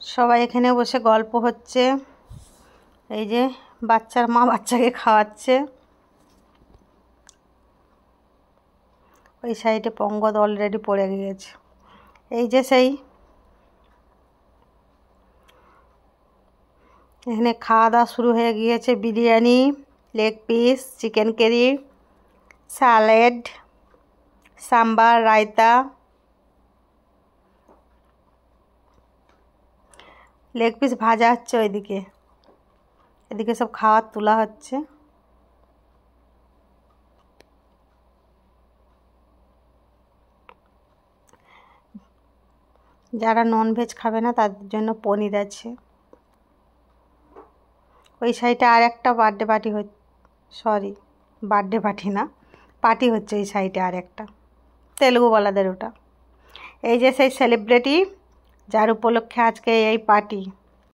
সবাই এখানে বসে গল্প হচ্ছে। এই যে বাচ্চার মা বাচ্চাকে খাওয়াচ্ছে। ওই সাইডে পঙ্গদ অলরেডি পড়ে গিয়েছে। এই যে সেই এখানে খাওয়া দাওয়া শুরু হয়ে গিয়েছে। Biryani, leg piece, chicken curry, salad, sambar, raita. Leg piece ভাজা হচ্ছে ওইদিকে, এদিকে সব খাবার তোলা হচ্ছে। যারা ননভেজ খাবে না তাদের জন্য পনির আছে। ওই সাইডে আর একটা বার্থডে পার্টি বার্থডে পার্টি না, পার্টি হচ্ছে ওই সাইডে আর একটা, তেলেগুওয়ালাদের ওটা। এই যে সেই সেলিব্রিটি যার উপলক্ষে আজকে এই পার্টি।